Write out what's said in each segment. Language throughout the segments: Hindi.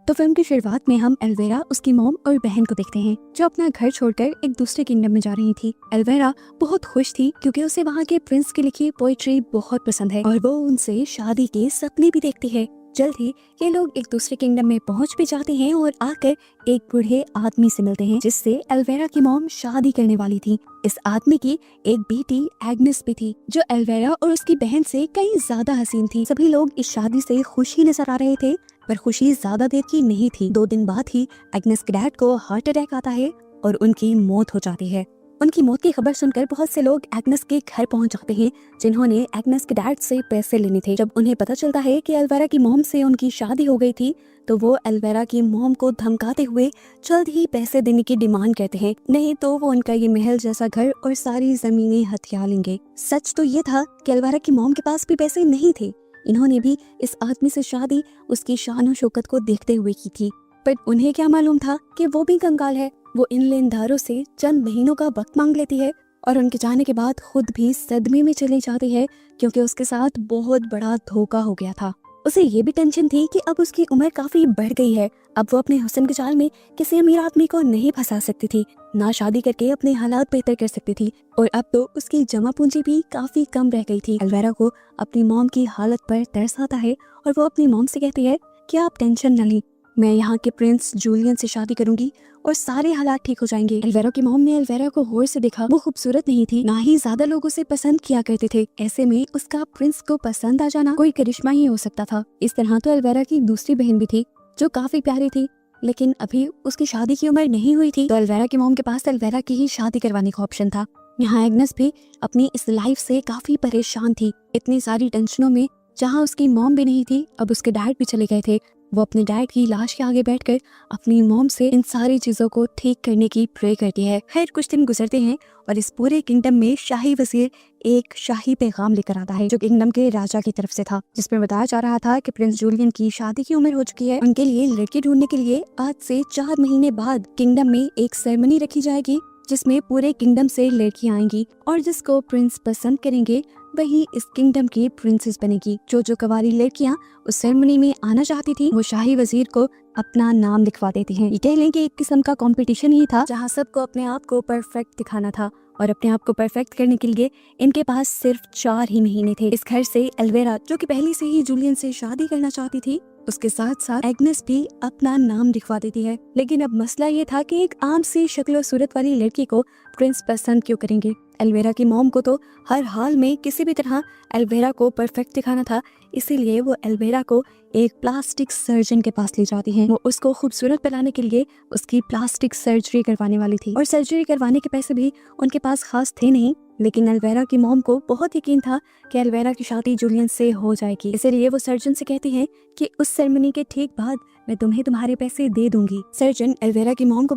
तो फिल्म की शुरुआत में हम एल्वेरा, उसकी मॉम और बहन को देखते हैं जो अपना घर छोड़कर एक दूसरे किंगडम में जा रही थी। एल्वेरा बहुत खुश थी क्योंकि उसे वहाँ के प्रिंस की लिखी पोइट्री बहुत पसंद है और वो उनसे शादी के सपने भी देखती है। जल्द ही ये लोग एक दूसरे किंगडम में पहुँच भी जाते हैं और आकर एक बूढ़े आदमी से मिलते हैं जिससे एल्वेरा की मॉम शादी करने वाली थी। इस आदमी की एक बेटी एग्नेस भी थी जो एल्वेरा और उसकी बहन से कहीं ज्यादा हसीन थी। सभी लोग इस शादी से खुश ही नजर आ रहे थे, पर खुशी ज्यादा देर की नहीं थी। 2 दिन बाद ही एग्नेस के डैड को हार्ट अटैक आता है और उनकी मौत हो जाती है। उनकी मौत की खबर सुनकर बहुत से लोग एग्नेस के घर पहुंच जाते हैं जिन्होंने एग्नेस के डैड से पैसे लेने थे। जब उन्हें पता चलता है कि एल्वेरा की मॉम से उनकी शादी हो गई थी तो वो एल्वेरा की मॉम को धमकाते हुए जल्द ही पैसे देने की डिमांड करते हैं, नहीं तो वो उनका ये महल जैसा घर और सारी जमीनें हथिया लेंगे। सच तो ये था कि एल्वेरा की मॉम के पास भी पैसे नहीं थे। इन्होंने भी इस आदमी से शादी उसकी शान और शौकत को देखते हुए की थी, पर उन्हें क्या मालूम था कि वो भी कंगाल है। वो इन लेनदारों से चंद महीनों का वक्त मांग लेती है और उनके जाने के बाद खुद भी सदमे में चली जाती है क्योंकि उसके साथ बहुत बड़ा धोखा हो गया था। उसे ये भी टेंशन थी कि अब उसकी उम्र काफी बढ़ गई है, अब वो अपने हुस्न के जाल में किसी अमीर आदमी को नहीं फंसा सकती थी, ना शादी करके अपने हालात बेहतर कर सकती थी और अब तो उसकी जमा पूंजी भी काफी कम रह गई थी। एल्वेरा को अपनी मॉम की हालत पर तरस आता है और वो अपनी मॉम से कहती है कि आप टेंशन न लें, मैं यहाँ के प्रिंस जूलियन से शादी करूंगी और सारे हालात ठीक हो जाएंगे। एल्वेरा की मॉम ने एल्वेरा को गौर से देखा। वो खूबसूरत नहीं थी, ना ही ज्यादा लोग उसे पसंद किया करते थे। ऐसे में उसका प्रिंस को पसंद आ जाना कोई करिश्मा ही हो सकता था। इस तरह तो एल्वेरा की दूसरी बहन भी थी जो काफी प्यारी थी, लेकिन अभी उसकी शादी की उम्र नहीं हुई थी, तो एल्वेरा की मॉम के पास एल्वेरा की ही शादी करवाने का ऑप्शन था। यहाँ एग्नेस भी अपनी इस लाइफ से काफी परेशान थी। इतनी सारी टेंशनों में जहाँ उसकी मॉम भी नहीं थी, अब उसके डैड भी चले गए थे। वो अपने डैड की लाश के आगे बैठकर अपनी मॉम से इन सारी चीजों को ठीक करने की प्रे करती है। खैर कुछ दिन गुजरते हैं और इस पूरे किंगडम में शाही वजीर एक शाही पैगाम लेकर आता है जो किंगडम के राजा की तरफ से था, जिसमें बताया जा रहा था कि प्रिंस जूलियन की शादी की उम्र हो चुकी है। उनके लिए लड़की ढूंढने के लिए आज से 4 महीने बाद किंगडम में एक सेरेमनी रखी जाएगी जिसमें पूरे किंगडम से लड़कियां आएंगी और जिसको प्रिंस पसंद करेंगे वही इस किंगडम की प्रिंसेस बनेगी। जो कवारी लड़कियां उस सेरेमनी में आना चाहती थी वो शाही वजीर को अपना नाम लिखवा देती हैं। ये कह लें कि एक किस्म का कंपटीशन ही था जहां सबको अपने आप को परफेक्ट दिखाना था और अपने आप को परफेक्ट करने के लिए इनके पास सिर्फ 4 ही महीने थे। इस घर से एल्वेरा जो कि पहले से ही जूलियन से शादी करना चाहती थी, उसके साथ साथ एग्नेस भी अपना नाम लिखवा देती है। लेकिन अब मसला ये था कि एक आम सी शक्ल और सूरत वाली लड़की को प्रिंस पसंद क्यों करेंगे। एल्वेरा की मॉम को तो हर हाल में किसी भी तरह एल्वेरा को परफेक्ट दिखाना था, इसीलिए वो एल्वेरा को एक प्लास्टिक सर्जन के पास ले जाती हैं। वो उसको खूबसूरत बनाने के लिए उसकी प्लास्टिक सर्जरी करवाने वाली थी और सर्जरी करवाने के पैसे भी उनके पास खास थे नहीं, लेकिन एल्वेरा की मॉम को बहुत यकीन था कि एल्वेरा की शादी जूलियन से हो जाएगी। इसलिए वो सर्जन से कहती हैं कि उस सेरेमनी के ठीक बाद मैं तुम्हें तुम्हारे पैसे दे दूंगी। सर्जन एल्वेरा की मॉम को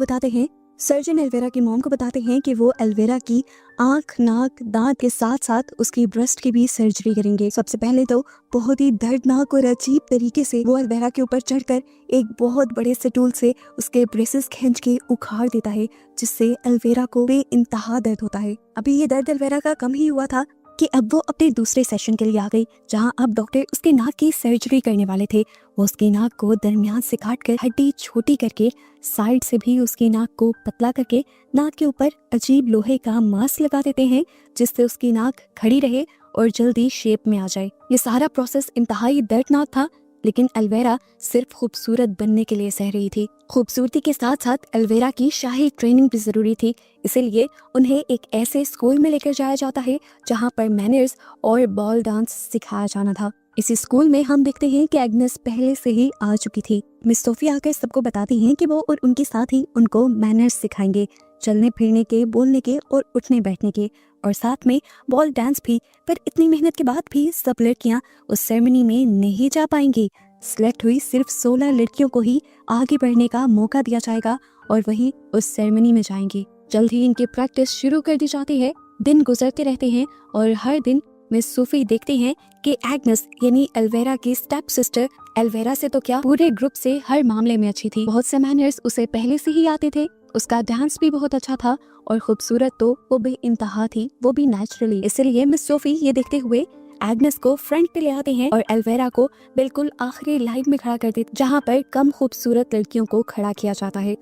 बताते हैं कि वो एल्वेरा की आंख, नाक, दांत के साथ साथ उसकी ब्रेस्ट की भी सर्जरी करेंगे। सबसे पहले तो बहुत ही दर्दनाक और अजीब तरीके से वो एल्वेरा के ऊपर चढ़कर एक बहुत बड़े से टूल से उसके ब्रेसेस खींच के उखाड़ देता है, जिससे एल्वेरा को बेइंतहा दर्द होता है। अभी ये दर्द एल्वेरा का कम ही हुआ था कि अब वो अपने दूसरे सेशन के लिए आ गई, जहां अब डॉक्टर उसके नाक की सर्जरी करने वाले थे। वो उसकी नाक को दरमियान से काटकर हड्डी छोटी करके साइड से भी उसकी नाक को पतला करके नाक के ऊपर अजीब लोहे का मास्क लगा देते हैं, जिससे उसकी नाक खड़ी रहे और जल्दी शेप में आ जाए। ये सारा प्रोसेस इंतहाई दर्दनाक था, लेकिन एल्वेरा सिर्फ खूबसूरत बनने के लिए सह रही थी। खूबसूरती के साथ साथ एल्वेरा की शाही ट्रेनिंग भी जरूरी थी, इसीलिए उन्हें एक ऐसे स्कूल में लेकर जाया जाता है जहां पर मैनर्स और बॉल डांस सिखाया जाना था। इसी स्कूल में हम देखते हैं कि एग्नेस पहले से ही आ चुकी थी। मिस सोफी आकर सबको बताती हैं कि वो और उनके साथ ही उनको मैनर्स सिखाएंगे, चलने फिरने के, बोलने के और उठने बैठने के, और साथ में बॉल डांस भी। पर इतनी मेहनत के बाद भी सब लड़कियां उस सेरेमनी में नहीं जा पाएंगी। सिलेक्ट हुई सिर्फ 16 लड़कियों को ही आगे बढ़ने का मौका दिया जाएगा और वही उस सेरेमनी में जाएंगी। जल्द ही इनकी प्रैक्टिस शुरू कर दी जाती है। दिन गुजरते रहते हैं और हर दिन मिस सोफी देखते हैं कि एग्नेस यानी एल्वेरा की स्टेप सिस्टर, एल्वेरा से तो क्या पूरे ग्रुप से हर मामले में अच्छी थी। बहुत से मैनर्स उसे पहले से ही आते थे, उसका डांस भी बहुत अच्छा था और खूबसूरत तो वो भी इंतहा थी, वो भी नेचुरली। इसलिए मिस सोफी ये देखते हुए एग्नेस को फ्रंट पे ले आते हैं और एल्वेरा को बिल्कुल आखिरी लाइन में खड़ा कर देते, जहाँ पर कम खूबसूरत लड़कियों को खड़ा किया जाता है।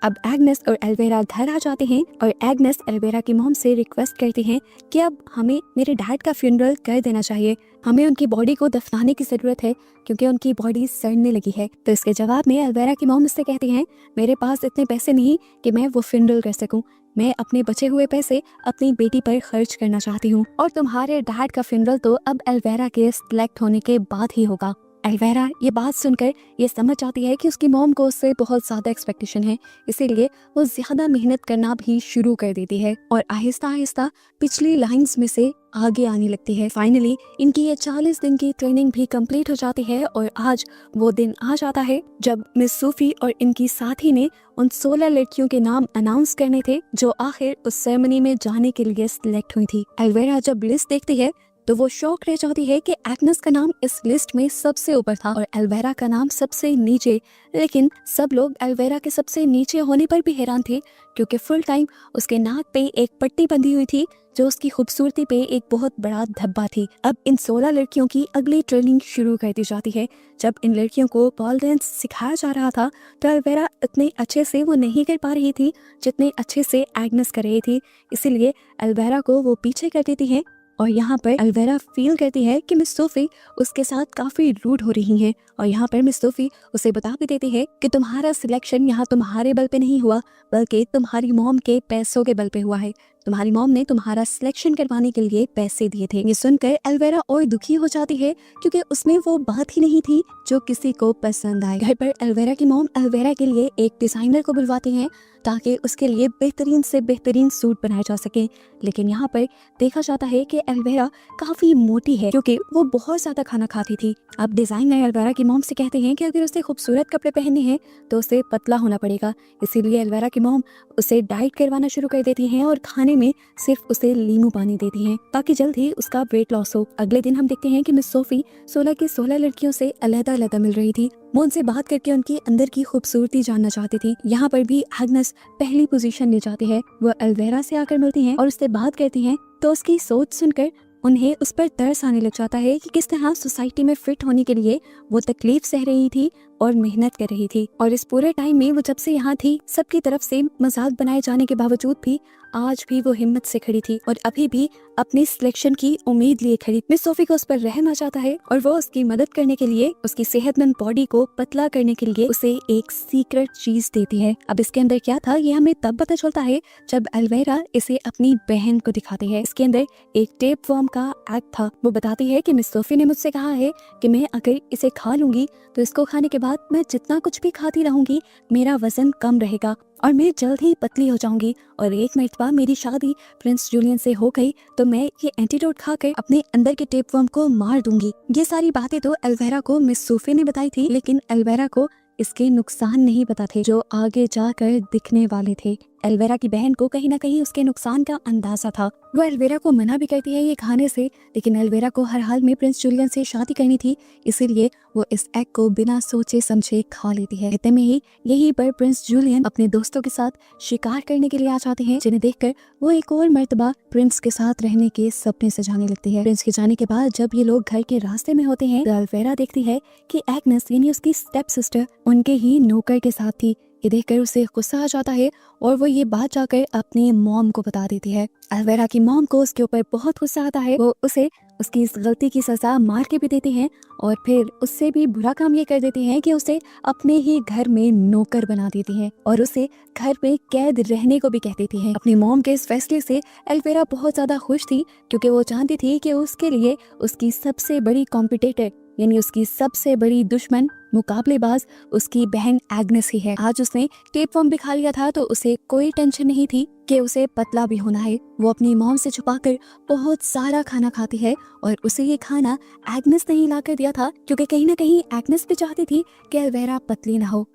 अब एग्नेस और एल्वेरा घर आ जाते हैं और एग्नेस एल्वेरा की मॉम से रिक्वेस्ट करती हैं कि अब हमें मेरे डैड का फ्यूनरल कर देना चाहिए, हमें उनकी बॉडी को दफनाने की ज़रूरत है क्योंकि उनकी बॉडी सड़ने लगी है। तो इसके जवाब में एल्वेरा की मॉम उससे कहती हैं, मेरे पास इतने पैसे नहीं कि मैं वो फ्यूनरल कर सकूं, मैं अपने बचे हुए पैसे अपनी बेटी पर खर्च करना चाहती हूँ और तुम्हारे डैड का फ्यूनरल तो अब एल्वेरा के सिलेक्ट होने के बाद ही होगा। एल्वेरा ये बात सुनकर ये समझ जाती है कि उसकी मॉम को उससे बहुत ज़्यादा एक्सपेक्टेशन है, इसीलिए वो ज़्यादा मेहनत करना भी शुरू कर देती है और आहिस्ता आहिस्ता पिछली लाइंस में से आगे आने लगती है। फाइनली इनकी ये 40 दिन की ट्रेनिंग भी कंप्लीट हो जाती है और आज वो दिन आ जाता है जब मिस सूफी और इनकी साथी ने उन 16 लड़कियों के नाम अनाउंस करने थे जो आखिर उस सेरेमनी में जाने के लिए सिलेक्ट हुई थी। एल्वेरा जब लिस्ट देखती है तो वो शौक रह जाती है कि एग्नेस का नाम इस लिस्ट में सबसे ऊपर था और एल्वेरा का नाम सबसे नीचे। लेकिन सब लोग एल्वेरा के सबसे नीचे होने पर भी हैरान थे क्योंकि फुल टाइम उसके नाक पे एक पट्टी बंधी हुई थी जो उसकी खूबसूरती पे एक बहुत बड़ा धब्बा थी। अब इन 16 लड़कियों की अगली ट्रेनिंग शुरू कर दी जाती है। जब इन लड़कियों को पॉल डांस सिखाया जा रहा था तो एल्वेरा इतने अच्छे से वो नहीं कर पा रही थी जितने अच्छे से एग्नेस कर रही थी, इसीलिए एल्वेरा को वो पीछे कर देती है और यहाँ पर एल्वेरा फील करती है कि मिस सोफी उसके साथ काफ़ी रूड हो रही हैं और यहाँ पर मिस सोफी उसे बता भी देती है कि तुम्हारा सिलेक्शन यहाँ तुम्हारे बल पे नहीं हुआ बल्कि तुम्हारी मॉम के पैसों के बल पे हुआ है, तुम्हारी मॉम ने तुम्हारा सिलेक्शन करवाने के लिए पैसे दिए थे। ये सुनकर एल्वेरा और दुखी हो जाती है क्योंकि उसमें वो बात ही नहीं थी जो किसी को पसंद आए। घर पर एल्वेरा की मॉम एल्वेरा के लिए एक डिजाइनर को बुलवाती हैं ताकि उसके लिए बेहतरीन से बेहतरीन सूट बनाए जा सके, लेकिन यहाँ पर देखा जाता है कि एल्वेरा काफी मोटी है क्योंकि वो बहुत ज्यादा खाना खाती थी। अब डिजाइनर एल्वेरा की मॉम से कहते हैं कि अगर उसे खूबसूरत कपड़े पहनने हैं तो उसे पतला होना पड़ेगा, इसीलिए एल्वेरा की मॉम उसे डाइट करवाना शुरू कर देती हैं और खाने में सिर्फ उसे नींबू पानी देती हैं ताकि जल्द ही उसका वेट लॉस हो। अगले दिन हम देखते हैं कि मिस सोफी 16 की 16 लड़कियों से अलग-अलग मिल रही थी। वो उनसे बात करके उनकी अंदर की खूबसूरती जानना चाहती थी। यहाँ पर भी एग्नेस पहली पोजीशन ले जाती है। वो एल्वेरा से आकर मिलती हैं और उससे बात करती हैं तो उसकी सोच सुनकर उन्हें उस पर तरस आने लग जाता है कि किस तरह सोसाइटी में फिट होने के लिए वो तकलीफ सह रही थी और मेहनत कर रही थी और इस पूरे टाइम में वो जब से यहाँ थी सबकी तरफ से मजाक बनाए जाने के बावजूद भी आज भी वो हिम्मत से खड़ी थी और अभी भी अपनी सिलेक्शन की उम्मीद लिए खड़ी। मिस सोफी को उस पर रहम आ जाता है और वो उसकी मदद करने के लिए उसकी सेहतमंद बॉडी को पतला करने के लिए उसे एक सीक्रेट चीज देती है। अब इसके अंदर क्या था ये हमें तब पता चलता है जब एल्वेरा इसे अपनी बहन को दिखाती है। इसके अंदर एक टेप वर्म का एग था। वो बताती है कि मिस सोफी ने मुझसे कहा है कि मैं अगर इसे खा लूंगी तो इसको खाने के बाद मैं जितना कुछ भी खाती रहूंगी मेरा वजन कम रहेगा और मैं जल्द ही पतली हो जाऊंगी और एक मरतबा मेरी शादी प्रिंस जूलियन से हो गई तो मैं ये एंटीडोट खाकर अपने अंदर के टेपवर्म को मार दूंगी। ये सारी बातें तो एल्वेरा को मिस सोफी ने बताई थी, लेकिन एल्वेरा को इसके नुकसान नहीं पता थे जो आगे जाकर दिखने वाले थे। एल्वेरा की बहन को कहीं ना कहीं उसके नुकसान का अंदाजा था। वो एल्वेरा को मना भी करती है ये खाने से, लेकिन एल्वेरा को हर हाल में प्रिंस जूलियन से शादी करनी थी, इसीलिए वो इस एग को बिना सोचे समझे खा लेती है। इतने में ही यहीं पर प्रिंस जूलियन अपने दोस्तों के साथ शिकार करने के लिए आ जाते हैं, जिन्हें देखकर वो एक और मर्तबा प्रिंस के साथ रहने के सपने सजाने लगती है। प्रिंस के जाने के बाद जब ये लोग घर के रास्ते में होते हैं तो एल्वेरा देखती है कि एग्नेस यानी उसकी स्टेप सिस्टर उनके ही नौकर के साथ थी। ये देखकर उसे गुस्सा आ जाता है और वो ये बात जाकर अपनी मॉम को बता देती है। एल्वेरा की मॉम को उसके ऊपर बहुत गुस्सा आता है। वो उसे उसकी इस गलती की सजा मार के भी देती हैं और फिर उससे भी बुरा काम ये कर देती हैं कि उसे अपने ही घर में नौकर बना देती हैं और उसे घर में कैद रहने को भी कह देती हैं। अपनी मॉम के इस फैसले से एल्वेरा बहुत ज्यादा खुश थी क्योंकि वो चाहती थी कि उसके लिए उसकी सबसे बड़ी कॉम्पिटिटर यानी उसकी सबसे बड़ी दुश्मन मुकाबलेबाज उसकी बहन एग्नेस ही है। आज उसने टेपवर्म भी खा लिया था तो उसे कोई टेंशन नहीं थी कि उसे पतला भी होना है। वो अपनी मॉम से छुपाकर बहुत सारा खाना खाती है और उसे ये खाना एग्नेस ने ही लाकर दिया था क्योंकि कहीं ना कहीं एग्नेस भी चाहती थी कि एल्वेरा पतली ना हो।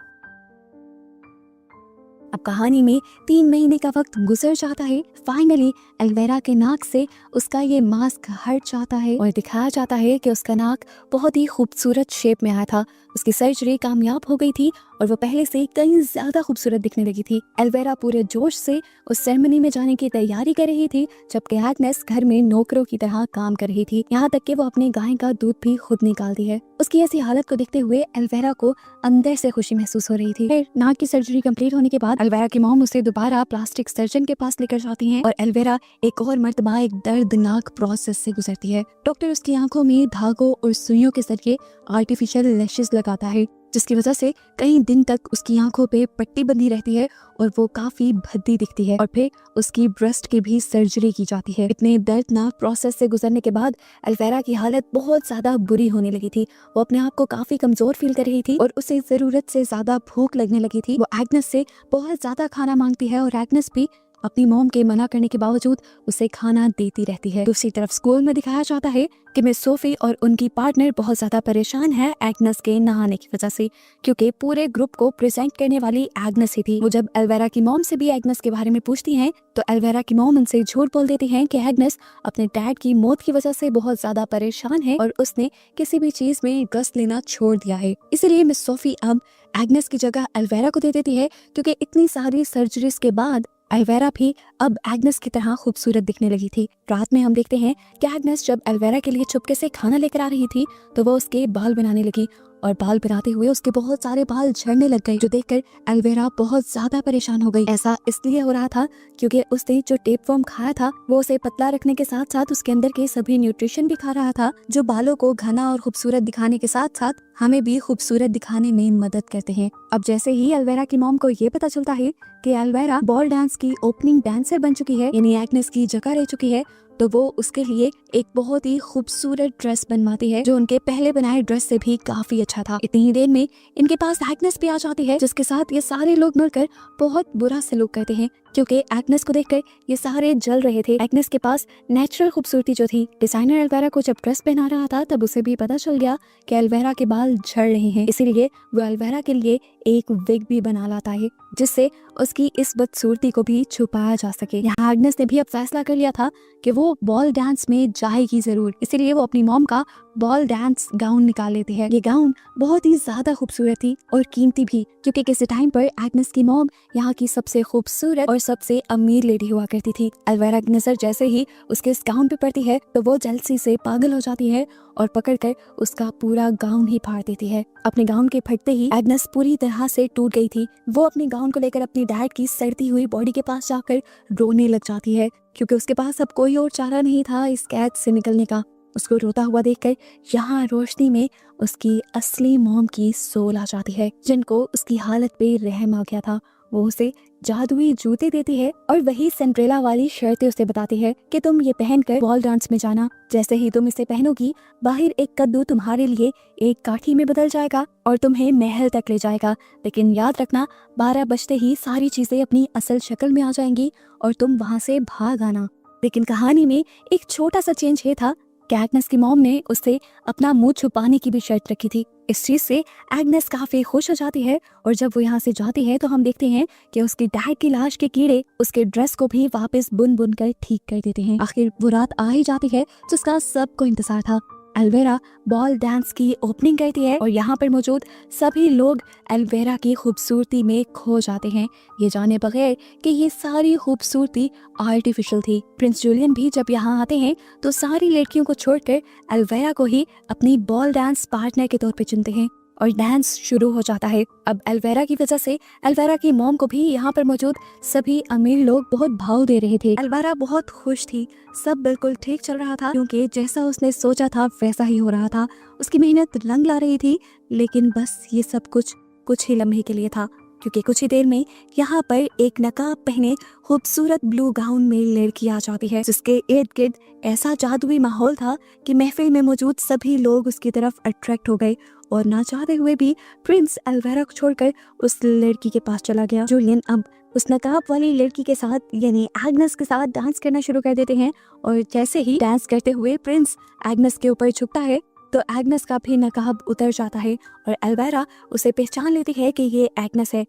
अब कहानी में 3 महीने का वक्त गुजर जाता है। फाइनली एल्वेरा के नाक से उसका ये मास्क हट जाता है और दिखाया जाता है कि उसका नाक बहुत ही खूबसूरत शेप में आया था। उसकी सर्जरी कामयाब हो गई थी और वो पहले से कहीं ज्यादा खूबसूरत दिखने लगी थी। एल्वेरा पूरे जोश से उस सेरेमनी में जाने की तैयारी कर रही थी, जबकि एग्नेस घर में नौकरों की तरह काम कर रही थी। यहाँ तक कि वो अपनी गाय का दूध भी खुद निकालती है। उसकी ऐसी हालत को देखते हुए एल्वेरा को अंदर से खुशी महसूस हो रही थी। फिर नाक की सर्जरी कंप्लीट होने के बाद एल्वेरा की मॉम उसे दोबारा प्लास्टिक सर्जन के पास लेकर जाती हैं और एल्वेरा एक और मर्तबा एक दर्दनाक प्रोसेस से गुजरती है। डॉक्टर उसकी आंखों में धागों और सुइयों के जरिए आर्टिफिशियल लैशेस लगाता है, जिसकी वजह से कई दिन तक उसकी आंखों पे पट्टी बंधी रहती है और वो काफी भद्दी दिखती है। और फिर उसकी ब्रेस्ट की भी सर्जरी की जाती है। इतने दर्दनाक प्रोसेस से गुजरने के बाद एल्वेरा की हालत बहुत ज्यादा बुरी होने लगी थी। वो अपने आप को काफी कमजोर फील कर रही थी और उसे जरूरत से ज्यादा भूख लगने लगी थी। वो एग्नेस से बहुत ज्यादा खाना मांगती है और एग्नेस भी अपनी मॉम के मना करने के बावजूद उसे खाना देती रहती है। दूसरी तरफ स्कूल में दिखाया जाता है कि मिस सोफी और उनकी पार्टनर बहुत ज्यादा परेशान है एग्नेस के ना आने की वजह से, क्योंकि पूरे ग्रुप को प्रेजेंट करने वाली एग्नेस ही थी। वो जब एल्वेरा की मॉम से भी एग्नेस के बारे में पूछती हैं तो एल्वेरा की मॉम उनसे झूठ बोल देती हैं कि एग्नेस अपने डैड की मौत की वजह से बहुत ज्यादा परेशान है और उसने किसी भी चीज में इंटरेस्ट लेना छोड़ दिया है। इसीलिए मिस सोफी अब एग्नेस की जगह एल्वेरा को दे देती है, क्योंकि इतनी सारी सर्जरीज के बाद एल्वेरा भी अब एग्नेस की तरह खूबसूरत दिखने लगी थी। रात में हम देखते हैं कि एग्नेस जब एल्वेरा के लिए चुपके से खाना लेकर आ रही थी तो वो उसके बाल बनाने लगी और बाल बनाते हुए उसके बहुत सारे बाल झड़ने लग गए, जो देखकर एल्वेरा बहुत ज्यादा परेशान हो गई। ऐसा इसलिए हो रहा था क्योंकि उसने जो टेप वर्म खाया था वो उसे पतला रखने के साथ साथ उसके अंदर के सभी न्यूट्रिशन भी खा रहा था, जो बालों को घना और खूबसूरत दिखाने के साथ साथ हमें भी खूबसूरत दिखाने में मदद करते हैं। अब जैसे ही एल्वेरा की मॉम को ये पता चलता है कि एल्वेरा बॉल डांस की ओपनिंग डांसर बन चुकी है, यानी एग्नेस की जगह रह चुकी है, तो वो उसके लिए एक बहुत ही खूबसूरत ड्रेस बनवाती है, जो उनके पहले बनाए ड्रेस से भी काफी अच्छा था। इतनी ही देर में इनके पास एग्नेस भी आ जाती है, जिसके साथ ये सारे लोग मिलकर बहुत बुरा सलूक करते हैं, क्योंकि एग्नेस को देखकर ये सारे जल रहे थे। एग्नेस के पास नेचुरल खूबसूरती जो थी, डिजाइनर एल्वेरा को जब ड्रेस पहना रहा था तब उसे भी पता चल गया कि एल्वेरा के बाल झड़ रहे हैं, इसीलिए वो एल्वेरा के लिए एक विग भी बना लाता है, जिससे उसकी इस बदसूरती को भी छुपाया जा सके। यहाँ एग्नेस ने भी अब फैसला कर लिया था कि वो बॉल डांस में जाएगी जरूर, इसीलिए वो अपनी मॉम का बॉल डांस गाउन निकाल लेती है। ये गाउन बहुत ही ज्यादा खूबसूरत थी और कीमती भी, क्योंकि किसी टाइम पर एग्नेस की मॉम यहाँ की सबसे खूबसूरत और सबसे अमीर लेडी हुआ करती थी। एल्वेरा की नजर जैसे ही उसके इस गाउन पे पड़ती है तो वो जलसी से पागल हो जाती है और पकड़कर उसका पूरा गाउन ही फाड़ देती है। अपने गाउन के फटते ही एग्नेस पूरी तरह से टूट गई थी। वो अपने गाउन को लेकर अपनी डैड की सड़ती हुई बॉडी के पास जाकर रोने लग जाती है, क्योंकि उसके पास अब कोई और चारा नहीं था इस कैद से निकलने का। उसको रोता हुआ देखकर यहाँ रोशनी में उसकी असली मॉम की सोल आ जाती है, जिनको उसकी हालत पे रहम आ गया था। वो उसे जादुई जूते देती है और वही सिंड्रेला वाली शर्तें उसे बताती है कि तुम ये पहनकर बॉल डांस में जाना। जैसे ही तुम इसे पहनोगी, बाहर एक कद्दू तुम्हारे लिए एक काठी में बदल जाएगा और तुम्हें महल तक ले जाएगा। लेकिन याद रखना, 12 बजते ही सारी चीजें अपनी असल शक्ल में आ जाएंगी और तुम वहाँ से भाग आना। लेकिन कहानी में एक छोटा सा चेंज ये था कि एग्नेस की मॉम ने उससे अपना मुंह छुपाने की भी शर्त रखी थी। इस चीज से एग्नेस काफी खुश हो जाती है और जब वो यहाँ से जाती है तो हम देखते हैं कि उसकी डैड की लाश के कीड़े उसके ड्रेस को भी वापस बुन बुन कर ठीक कर देते हैं। आखिर वो रात आ ही जाती है जिसका सबको इंतजार था। एल्वेरा बॉल डांस की ओपनिंग करती है और यहाँ पर मौजूद सभी लोग एल्वेरा की खूबसूरती में खो जाते हैं, ये जाने बगैर कि ये सारी खूबसूरती आर्टिफिशियल थी। प्रिंस जूलियन भी जब यहाँ आते हैं तो सारी लड़कियों को छोड़कर एल्वेरा को ही अपनी बॉल डांस पार्टनर के तौर पे चुनते हैं और डांस शुरू हो जाता है। अब एल्वेरा की वजह से एल्वेरा की मॉम को भी यहाँ पर मौजूद सभी अमीर लोग बहुत भाव दे रहे थे। एल्वेरा बहुत खुश थी, सब बिल्कुल ठीक चल रहा था, क्योंकि जैसा उसने सोचा था वैसा ही हो रहा था। उसकी मेहनत रंग ला रही थी, लेकिन बस ये सब कुछ ही लम्हे के लिए था, क्योंकि कुछ ही देर में यहाँ पर एक नकाब पहने खूबसूरत ब्लू गाउन में लड़की आ जाती है, जिसके इर्द गिर्द ऐसा जादुई माहौल था कि महफिल में मौजूद सभी लोग उसकी तरफ अट्रैक्ट हो गए और ना चाहते हुए भी प्रिंस एल्वेरा को छोड़कर उस लड़की के पास चला गया। जूलियन अब उस नकाब वाली लड़की के साथ यानी एग्नेस के साथ डांस करना शुरू कर देते हैं और जैसे ही डांस करते हुए प्रिंस एग्नेस के ऊपर झुकता है तो एग्नेस का भी नकाब उतर जाता है और एल्वेरा उसे पहचान लेती है कि ये एग्नेस है।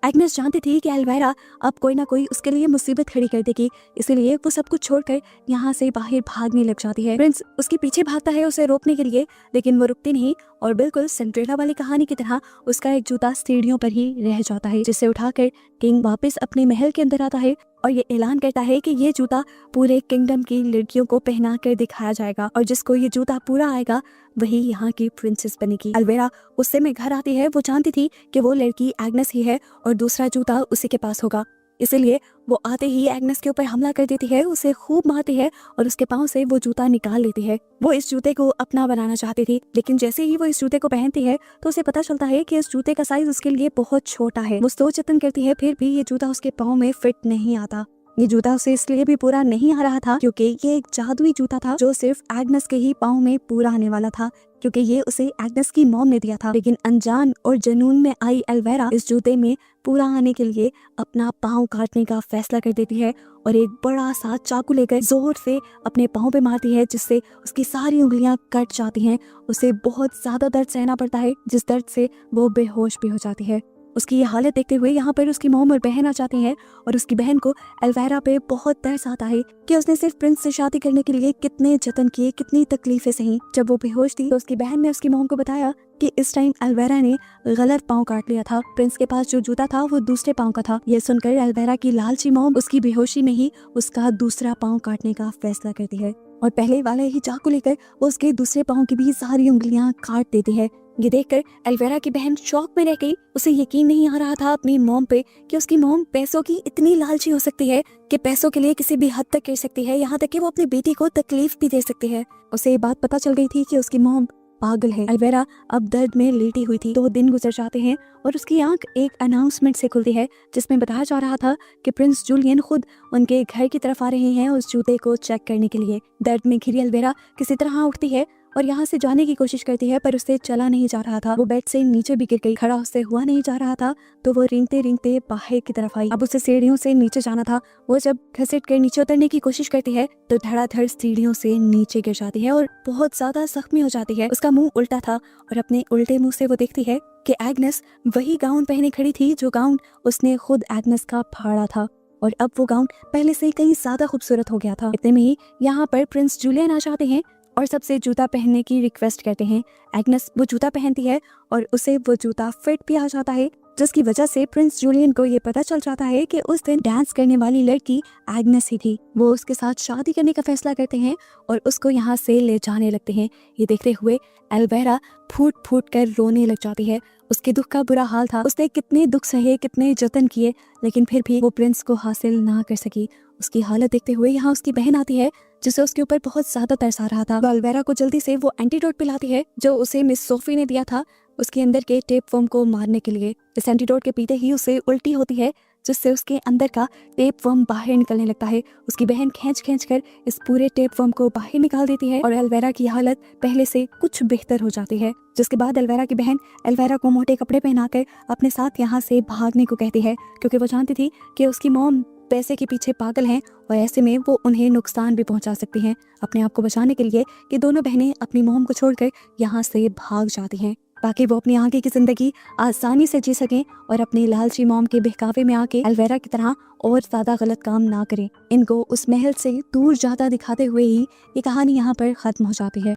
एग्नेस जानती थी कि एल्वेरा अब कोई ना कोई उसके लिए मुसीबत खड़ी कर देगी, इसीलिए वो सब कुछ छोड़कर यहाँ से बाहर भागने लग जाती है। प्रिंस उसके पीछे भागता है उसे रोकने के लिए, लेकिन वो रुकती नहीं और बिल्कुल सिंड्रेला वाली कहानी की तरह उसका एक जूता सीढ़ियों पर ही रह जाता है, जिसे उठाकर किंग वापस अपने महल के अंदर आता है और ये ऐलान करता है कि ये जूता पूरे किंगडम की लड़कियों को पहना कर दिखाया जाएगा और जिसको ये जूता पूरा आएगा वही यहाँ की प्रिंसेस बनेगी। एल्वेरा गुस्से में घर आती है। वो जानती थी कि वो लड़की एग्नेस ही है और दूसरा जूता उसी के पास होगा, इसीलिए वो आते ही एग्नेस के ऊपर हमला कर देती है, उसे खूब मारती है और उसके पाँव से वो जूता निकाल लेती है। वो इस जूते को अपना बनाना चाहती थी, लेकिन जैसे ही वो इस जूते को पहनती है तो उसे पता चलता है कि इस जूते का साइज उसके लिए बहुत छोटा है। वो सोच जतन करती है, फिर भी ये जूता उसके पाँव में फिट नहीं आता। ये जूता उसे इसलिए भी पूरा नहीं आ रहा था क्योंकि ये एक जादुई जूता था जो सिर्फ एग्नेस के ही पाँव में पूरा आने वाला था, क्योंकि ये उसे एग्नेस की मॉम ने दिया था। लेकिन अनजान और जुनून में आई एल्वेरा इस जूते में पूरा आने के लिए अपना पाँव काटने का फैसला कर देती है और एक बड़ा सा चाकू लेकर जोर से अपने पाँव पे मारती है, जिससे उसकी सारी उंगलियां कट जाती हैं। उसे बहुत ज्यादा दर्द सहना पड़ता है, जिस दर्द से वो बेहोश भी हो जाती है। उसकी ये हालत देखते हुए यहाँ पर उसकी मॉम और बहन आ जाती हैं और उसकी बहन को एल्वेरा पे बहुत तरस आता है कि उसने सिर्फ प्रिंस से शादी करने के लिए कितने जतन किए, कितनी तकलीफें सही। जब वो बेहोश थी तो उसकी बहन ने उसकी मॉम को बताया कि इस टाइम एल्वेरा ने गलत पाँव काट लिया था, प्रिंस के पास जो जूता था वो दूसरे पाँव का था। ये सुनकर एल्वेरा की लालची मॉम उसकी बेहोशी में ही उसका दूसरा पाँव काटने का फैसला करती है और पहले वाले ही चाकू लेकर वो उसके दूसरे पाँव की भी सारी उंगलियां काट देती है। ये देखकर एल्वेरा की बहन शॉक में रह गई। उसे यकीन नहीं आ रहा था अपनी मॉम पे कि उसकी मॉम पैसों की इतनी लालची हो सकती है कि पैसों के लिए किसी भी हद तक कर सकती है, यहाँ तक कि वो अपनी बेटी को तकलीफ भी दे सकती है। उसे ये बात पता चल गई थी कि उसकी मॉम पागल है। एल्वेरा अब दर्द में लेटी हुई थी। 2 दिन गुजर जाते हैं और उसकी आंख एक अनाउंसमेंट से खुलती है जिसमें बताया जा रहा था कि प्रिंस जूलियन खुद उनके घर की तरफ आ रहे हैं उस जूते को चेक करने के लिए। दर्द में घिरी एल्वेरा किसी तरह उठती है और यहाँ से जाने की कोशिश करती है, पर उससे चला नहीं जा रहा था। वो बेड से नीचे भी गिर गई, खड़ा उससे हुआ नहीं जा रहा था, तो वो रेंगते रेंगते बाहर की तरफ आई। अब उसे सीढ़ियों से नीचे जाना था। वो जब घसीट कर नीचे उतरने की कोशिश करती है तो धड़ाधड़ सीढ़ियों से नीचे गिर जाती है और बहुत ज्यादा जख्मी हो जाती है। उसका मुंह उल्टा था और अपने उल्टे मुंह से वो देखती है कि एग्नेस वही गाउन पहने खड़ी थी जो गाउन उसने खुद एग्नेस का फाड़ा था, और अब वो गाउन पहले से कहीं ज्यादा खूबसूरत हो गया था। इतने में ही यहाँ पर प्रिंस जूलियन आ जाते हैं और सबसे जूता पहनने की रिक्वेस्ट करते हैं। एग्नेस वो जूता पहनती है और उसे वो जूता फिट भी आ जाता है, जिसकी वजह से प्रिंस जूलियन को ये पता चल जाता है कि उस दिन डांस करने वाली लड़की एग्नेस ही थी। वो उसके साथ शादी करने का फैसला करते हैं और उसको यहाँ से ले जाने लगते हैं। ये देखते हुए एल्वेरा फूट फूट कर रोने लग जाती है। उसके दुख का बुरा हाल था। उसने कितने दुख सहे, कितने जतन किए, लेकिन फिर भी वो प्रिंस को हासिल ना कर सकी। उसकी हालत देखते हुए यहाँ उसकी बहन आती है जिसे उसके ऊपर बहुत ज्यादा तरस आ रहा था। वो एल्वेरा को जल्दी से वो एंटीडोट पिलाती है जो उसे मिस सोफी ने दिया था उसके अंदर के टेप वर्म को मारने के लिए। इस एंटीडोट के पीते ही उसे उल्टी होती है, जिससे उसके अंदर का टेप वर्म बाहर निकलने लगता है। उसकी बहन खींच खींच कर इस पूरे टेप वर्म को बाहर निकाल देती है और एल्वेरा की हालत पहले से कुछ बेहतर हो जाती है। जिसके बाद एल्वेरा की बहन एल्वेरा को मोटे कपड़े पहनाकर अपने साथ यहाँ से भागने को कहती है, क्योंकि वो जानती थी कि उसकी मॉम पैसे के पीछे पागल हैं और ऐसे में वो उन्हें नुकसान भी पहुंचा सकती हैं। अपने आप को बचाने के लिए कि दोनों बहनें अपनी मॉम को छोड़कर यहाँ से भाग जाती हैं, ताकि वो अपनी आगे की जिंदगी आसानी से जी सकें और अपनी लालची मॉम के बहकावे में आके एल्वेरा की तरह और ज्यादा गलत काम ना करें। इनको उस महल से दूर जाता दिखाते हुए ही ये कहानी यहाँ पर खत्म हो जाती है।